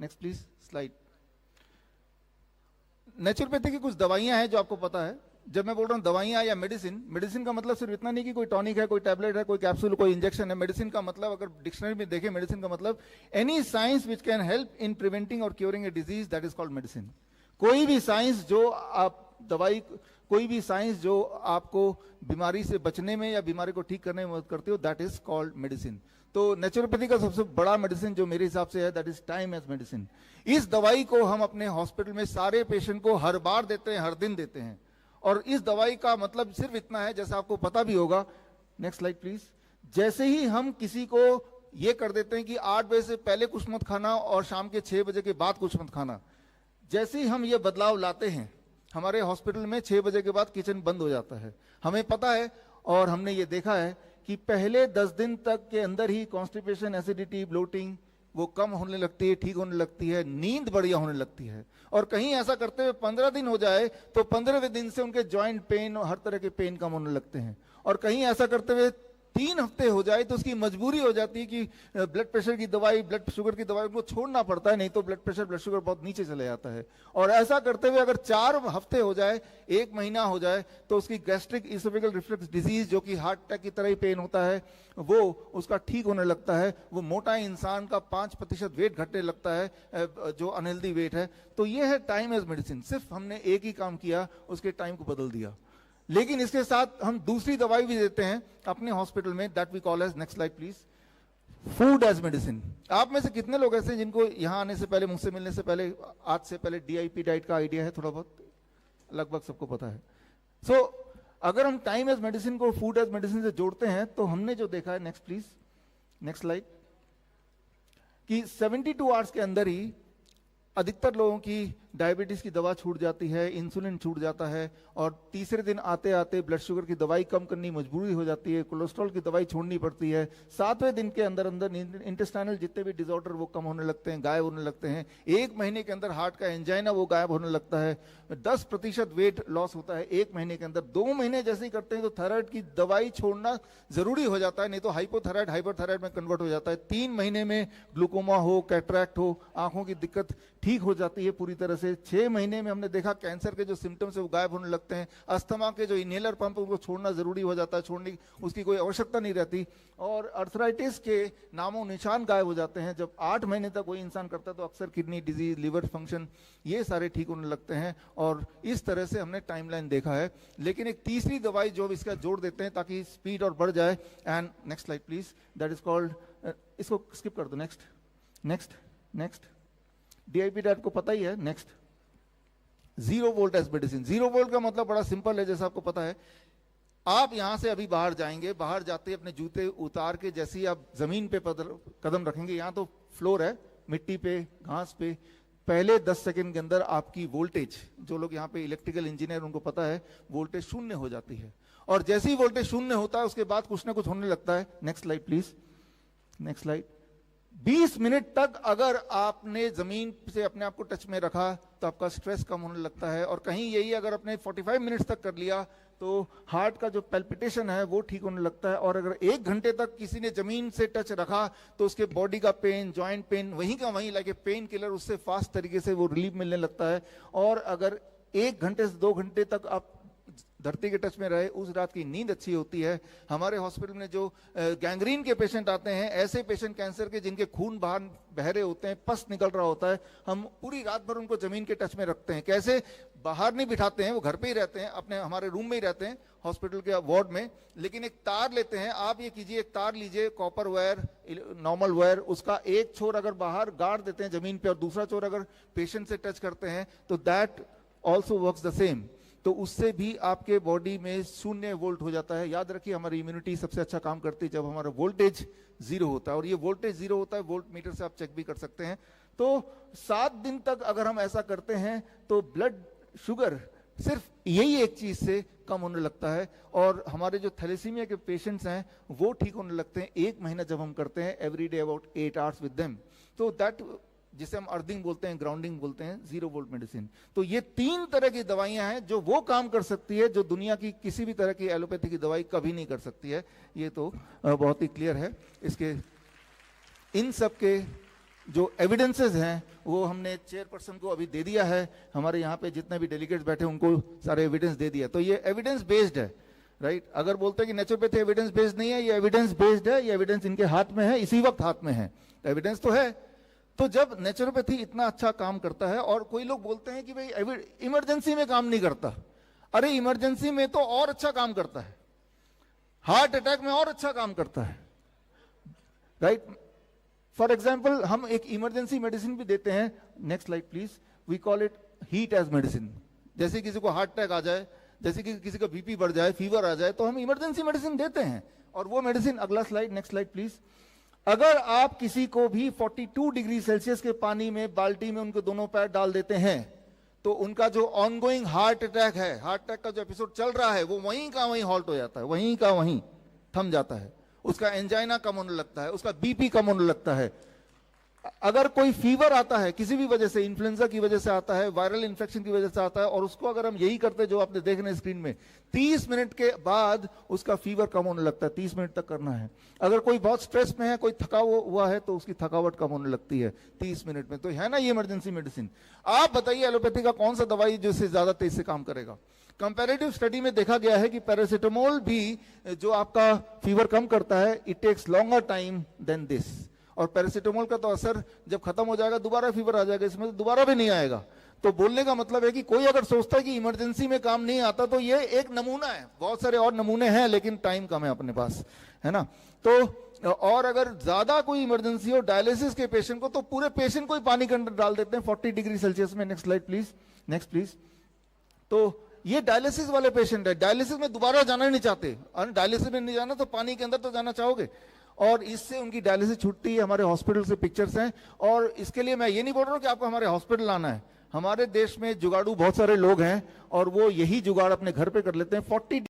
Next please slide. Naturopathy की कुछ दवाइयां हैं जो आपको पता है। जब मैं बोल रहा हूं दवाइयां या मेडिसिन, मेडिसिन का मतलब सिर्फ इतना नहीं कि कोई टॉनिक है, कोई टैबलेट है, कोई कैप्सूल, कोई इंजेक्शन है। मेडिसिन का मतलब अगर डिक्शनरी में देखें, मेडिसिन का मतलब any science which can help in preventing और curing a disease, that is called medicine. कोई भी साइंस जो आप दवाई, कोई भी साइंस जो आपको बीमारी से बचने में या बीमारी को ठीक करने में मदद करती हो, दैट इज कॉल्ड मेडिसिन। तो नेचुरोपैथी का सबसे बड़ा मेडिसिन जो मेरे हिसाब से है, that is time as medicine. इस दवाई को हम अपने हॉस्पिटल में सारे पेशेंट को हर बार देते हैं, हर दिन देते हैं। और इस दवाई का मतलब सिर्फ इतना है, जैसा आपको पता भी होगा, नेक्स्ट स्लाइड प्लीज, जैसे ही हम किसी को ये कर देते हैं कि 8 बजे से पहले कुछ मत खाना और शाम के 6 बजे के बाद कुछ मत खाना, जैसे ही हम ये बदलाव लाते हैं, हमारे हॉस्पिटल में 6 बजे के बाद किचन बंद हो जाता है। हमें पता है और हमने ये देखा है कि पहले 10 दिन तक के अंदर ही कॉन्स्टिपेशन, एसिडिटी, ब्लोटिंग वो कम होने लगती है, ठीक होने लगती है, नींद बढ़िया होने लगती है। और कहीं ऐसा करते हुए 15 दिन हो जाए तो 15वें दिन से उनके जॉइंट पेन और हर तरह के पेन कम होने लगते हैं। और कहीं ऐसा करते हुए 3 हफ्ते हो जाए तो उसकी मजबूरी हो जाती है कि ब्लड प्रेशर की दवाई, ब्लड शुगर की दवाई उनको छोड़ना पड़ता है, नहीं तो ब्लड प्रेशर, ब्लड शुगर बहुत नीचे चले जाता है। और ऐसा करते हुए अगर 4 हफ्ते हो जाए, 1 महीना हो जाए, तो उसकी गैस्ट्रिक इसोफेगल रिफ्लक्स डिजीज, जो कि हार्ट अटैक की तरह ही पेन होता है, वो उसका ठीक होने लगता है। वो मोटा इंसान का 5% वेट घटने लगता है, जो अनहेल्दी वेट है। तो ये है टाइम एज मेडिसिन। सिर्फ हमने एक ही काम किया, उसके टाइम को बदल दिया। लेकिन इसके साथ हम दूसरी दवाई भी देते हैं अपने हॉस्पिटल में, that we call as, next slide please, food as medicine. आप में से कितने लोग ऐसे हैं जिनको यहां आने से पहले, मुझसे मिलने से पहले, आज से पहले DIP डाइट का आइडिया है? थोड़ा बहुत, लगभग सबको पता है। सो अगर हम टाइम एज मेडिसिन को फूड एज मेडिसिन से जोड़ते हैं तो हमने जो देखा है, नेक्स्ट प्लीज, नेक्स्ट स्लाइड, कि 72 आवर्स के अंदर ही अधिकतर लोगों की डायबिटीज की दवा छूट जाती है, इंसुलिन छूट जाता है, और तीसरे दिन आते आते ब्लड शुगर की दवाई कम करनी मजबूरी हो जाती है, कोलेस्ट्रॉल की दवाई छोड़नी पड़ती है। 7वें दिन के अंदर अंदर इंटेस्टाइनल जितने भी डिसऑर्डर वो कम होने लगते हैं, गायब होने लगते हैं। 1 महीने के अंदर हार्ट का एंजाइना वो गायब होने लगता है। 10% वेट लॉस होता है 1 महीने के अंदर। 2 महीने जैसे ही करते हैं तो थायराइड की दवाई छोड़ना जरूरी हो जाता है, नहीं तो हाइपोथायराइड हाइपरथायराइड में कन्वर्ट हो जाता है। 3 महीने में ग्लूकोमा हो, कैटरैक्ट हो, आंखों की दिक्कत ठीक हो जाती है पूरी तरह से। 6 महीने में हमने देखा कैंसर के जो सिम्टम्स है वो गायब होने लगते हैं। अस्थमा के जो इनहेलर पंप उनको छोड़ना जरूरी हो जाता है, छोड़ने उसकी कोई आवश्यकता नहीं रहती। और अर्थराइटिस के नामों निशान गायब हो जाते हैं। जब 8 महीने तक कोई इंसान करता है तो अक्सर किडनी डिजीज, लिवर फंक्शन, ये सारे ठीक होने लगते हैं। और इस तरह से हमने टाइमलाइन देखा है। लेकिन एक तीसरी दवाई जो इसका जोड़ देते हैं ताकि स्पीड और बढ़ जाए, and next slide please, that is called, इसको स्किप कर दो, next next next, DIP diet को पता ही है, next, 0 volt as medicine. 0 volt का मतलब बड़ा सिंपल है, जैसा आपको पता है। आप यहां से अभी बाहर जाएंगे, बाहर जाते ही अपने जूते उतार के जैसे ही आप जमीन पे कदम रखेंगे, यहां तो फ्लोर है, मिट्टी पे, घास पे, पहले 10 सेकंड के अंदर आपकी वोल्टेज, जो लोग यहाँ पे इलेक्ट्रिकल इंजीनियर उनको पता है, वोल्टेज 0 हो जाती है। और जैसे ही वोल्टेज 0 होता है उसके बाद कुछ ना कुछ होने लगता है। Next slide please, next slide. 20 minute तक अगर आपने जमीन से अपने आप को टच में रखा तो आपका स्ट्रेस कम होने लगता है। और कहीं यही अगर अपने 45 मिनट्स तक कर लिया तो हार्ट का जो पैल्पिटेशन है वो ठीक होने लगता है। और अगर 1 घंटे तक किसी ने जमीन से टच रखा तो उसके बॉडी का पेन, जॉइंट पेन वहीं का वहीं, लाइक ए पेन किलर, उससे फास्ट तरीके से वो रिलीफ मिलने लगता है। और अगर 1 घंटे से 2 घंटे तक आप धरती के टच में रहे, उस रात की नींद अच्छी होती है। हमारे हॉस्पिटल में जो गैंग्रीन के पेशेंट आते हैं, ऐसे पेशेंट कैंसर के जिनके खून बाहर बह रहे होते हैं, पस निकल रहा होता है, हम पूरी रात भर उनको जमीन के टच में रखते हैं। कैसे? बाहर नहीं बिठाते हैं, वो घर पे ही रहते हैं, अपने हमारे रूम में ही रहते हैं हॉस्पिटल के वार्ड में। लेकिन एक तार लेते हैं, आप ये कीजिए, एक तार लीजिए, कॉपर वायर, नॉर्मल वायर, उसका एक छोर अगर बाहर गाड़ देते हैं जमीन पे और दूसरा छोर अगर पेशेंट से टच करते हैं तो that also works the same. तो उससे भी आपके बॉडी में 0 वोल्ट हो जाता है। याद रखिए, हमारी इम्यूनिटी सबसे अच्छा काम करती है जब हमारा वोल्टेज 0 होता है। और ये वोल्टेज 0 होता है, वोल्ट मीटर से आप चेक भी कर सकते हैं। तो 7 दिन तक अगर हम ऐसा करते हैं तो ब्लड शुगर सिर्फ यही एक चीज से कम होने लगता है। और हमारे जो थैलेसीमिया के पेशेंट्स हैं वो ठीक होने लगते हैं 1 महीना जब हम करते हैं, every day about 8 hours with them. तो दैट, जिसे हम अर्थिंग बोलते हैं, ग्राउंडिंग बोलते हैं, 0 वोल्ट मेडिसिन। तो ये 3 तरह की दवाइयां हैं जो वो काम कर सकती है जो दुनिया की किसी भी तरह की एलोपैथी की दवाई कभी नहीं कर सकती है। ये तो बहुत ही क्लियर है। इसके इन सब के जो एविडेंसेस हैं वो हमने चेयरपर्सन को अभी दे दिया है, हमारे यहाँ पे जितने भी डेलीगेट्स बैठे उनको सारे एविडेंस दे दिया। तो ये एविडेंस बेस्ड है, राइट। अगर बोलते हैं कि नेचुरोपैथी एविडेंस बेस्ड नहीं है, ये एविडेंस बेस्ड है, ये एविडेंस इनके हाथ में है, इसी वक्त हाथ में है, एविडेंस तो है। तो जब नेचुरोपैथी इतना अच्छा काम करता है, और कोई लोग बोलते हैं कि भाई इमरजेंसी में काम नहीं करता, अरे इमरजेंसी में तो और अच्छा काम करता है, हार्ट अटैक में और अच्छा काम करता है, राइट। फॉर एग्जाम्पल हम एक इमरजेंसी मेडिसिन भी देते हैं, next slide please, we call it heat as medicine. जैसे किसी को हार्ट अटैक आ जाए, जैसे कि किसी का बीपी बढ़ जाए, फीवर आ जाए, तो हम इमरजेंसी मेडिसिन देते हैं। और वो मेडिसिन, अगला स्लाइड, नेक्स्ट स्लाइड प्लीज, अगर आप किसी को भी 42 डिग्री सेल्सियस के पानी में, बाल्टी में उनके दोनों पैर डाल देते हैं, तो उनका जो ऑनगोइंग हार्ट अटैक है, हार्ट अटैक का जो एपिसोड चल रहा है, वो वहीं का वहीं हॉल्ट हो जाता है, वहीं का वहीं थम जाता है, उसका एंजाइना कम होने लगता है, उसका बीपी कम होने लगता है। अगर कोई फीवर आता है किसी भी वजह से, इन्फ्लुएंजा की वजह से आता है, वायरल इन्फेक्शन की वजह से आता है, और उसको अगर हम यही करते जो आपने देख रहे हैं स्क्रीन में, 30 मिनट के बाद उसका फीवर कम होने लगता है, 30 मिनट तक करना है। अगर कोई बहुत स्ट्रेस में है, कोई थका हुआ है, तो उसकी थकावट कम होने लगती है 30 मिनट में। तो है ना ये इमरजेंसी मेडिसिन। आप बताइए एलोपैथी का कौन सा दवाई जिससे ज्यादा तेज से काम करेगा। कंपैरेटिव स्टडी में देखा गया है कि पैरासिटामोल भी जो आपका फीवर कम करता है, it takes longer time than this. और पैरासिटामोल का तो असर जब खत्म हो जाएगा दोबारा फीवर आ जाएगा, इसमें तो दोबारा भी नहीं आएगा। तो बोलने का मतलब है कि कोई अगर सोचता है कि इमरजेंसी में काम नहीं आता, तो ये एक नमूना है, बहुत सारे और नमूने हैं, लेकिन टाइम कम है अपने पास, है ना। तो और अगर ज्यादा कोई इमरजेंसी हो डायलिसिस के पेशेंट को, तो पूरे पेशेंट को ही पानी के अंदर डाल देते हैं 40 डिग्री सेल्सियस में। Next slide please, next please. तो ये डायलिसिस वाले पेशेंट है, डायलिसिस में दोबारा जाना नहीं चाहते, और डायलिसिस में नहीं जाना तो पानी के अंदर तो जाना चाहोगे, और इससे उनकी डायलिसिस छूटती है। हमारे हॉस्पिटल से पिक्चर्स हैं, और इसके लिए मैं ये नहीं बोल रहा हूँ कि आपको हमारे हॉस्पिटल आना है, हमारे देश में जुगाड़ू बहुत सारे लोग हैं, और वो यही जुगाड़ अपने घर पे कर लेते हैं। 40